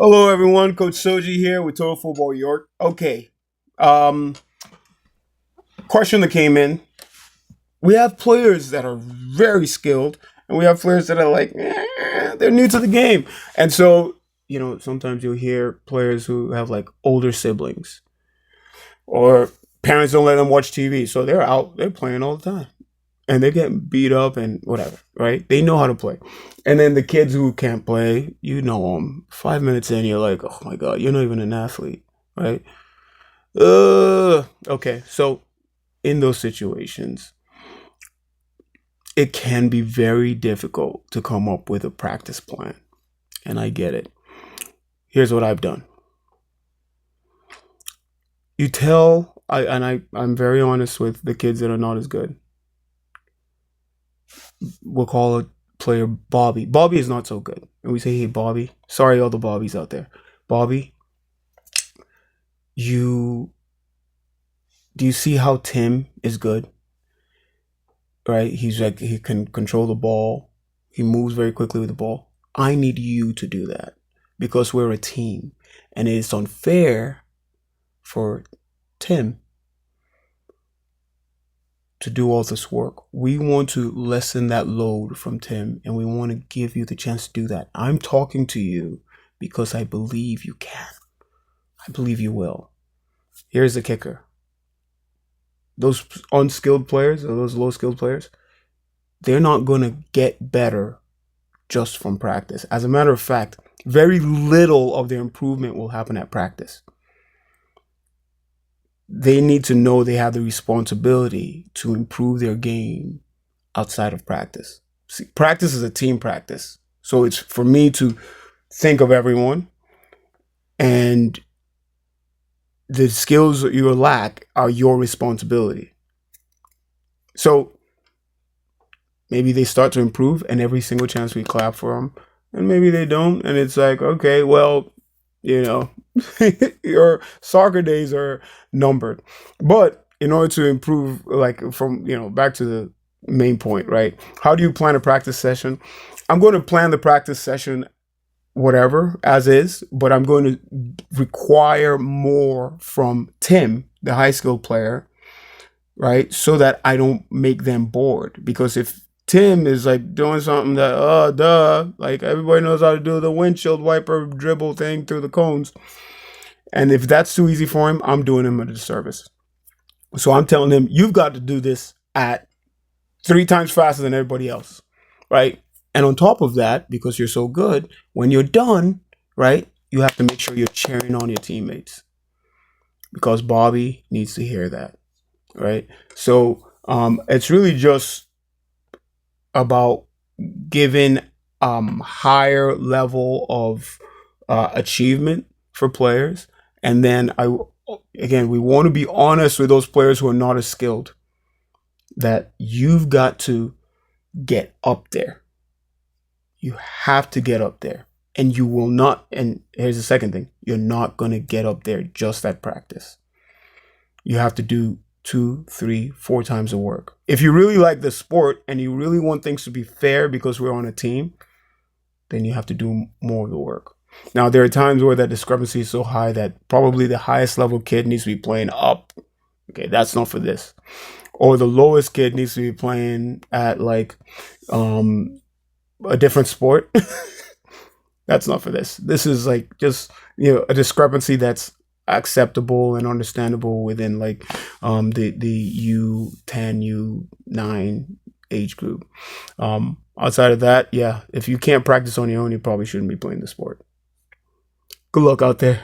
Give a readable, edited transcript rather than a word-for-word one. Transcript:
Hello, everyone. Coach Soji here with Total Football York. Okay. Um, Question that came in. We have players that are very skilled, and we have players that are like, they're new to the game. And so, sometimes you'll hear players who have like older siblings, or parents don't let them watch TV. So they're out, they're playing all the time. And they're getting beat up and whatever, right? They know how to play. And then the kids who can't play, you know them. 5 minutes in, you're like, oh my God, you're not even an athlete, right? Okay. So in those situations, it can be very difficult to come up with a practice plan. And I get it. Here's what I've done. I'm very honest with the kids that are not as good. We'll call a player Bobby. Bobby is not so good. And we say, hey, Bobby. Sorry, all the Bobbies out there. Bobby, do you see how Tim is good? Right? He's like, he can control the ball. He moves very quickly with the ball. I need you to do that because we're a team. And it's unfair for Tim to do all this work. We want to lessen that load from Tim, and we want to give you the chance to do that. I'm talking to you because I believe you can. I believe you will. Here's the kicker. Those unskilled players, or those low-skilled players, they're not going to get better just from practice. As a matter of fact, very little of their improvement will happen at practice. They need to know they have the responsibility to improve their game outside of practice. See, practice is a team practice. So it's for me to think of everyone, and the skills that you lack are your responsibility. So maybe they start to improve, and every single chance we clap for them, and maybe they don't. And it's like, okay, well, your soccer days are numbered. But in order to improve, like from, back to the main point, right? How do you plan a practice session? I'm going to plan the practice session whatever as is, but I'm going to require more from Tim, the high school player, right? So that I don't make them bored. Because if Tim is like doing something that, like everybody knows how to do the windshield wiper dribble thing through the cones. And if that's too easy for him, I'm doing him a disservice. So I'm telling him, you've got to do this at 3 times faster than everybody else, right? And on top of that, because you're so good, when you're done, right, you have to make sure you're cheering on your teammates. Because Bobby needs to hear that, right? So it's really just about giving higher level of achievement for players. And then we want to be honest with those players who are not as skilled, that you've got to get up there. You have to get up there, and you will not. And here's the second thing. You're not going to get up there just at practice. You have to do 2, 3, 4 times the work. If you really like the sport and you really want things to be fair because we're on a team, then you have to do more of the work. Now, there are times where that discrepancy is so high that probably the highest level kid needs to be playing up. Okay, that's not for this. Or the lowest kid needs to be playing at like a different sport. That's not for this. This is like just, a discrepancy that's acceptable and understandable within like the U10, U9 age group. Outside of that, yeah, if you can't practice on your own, you probably shouldn't be playing the sport. Good luck out there.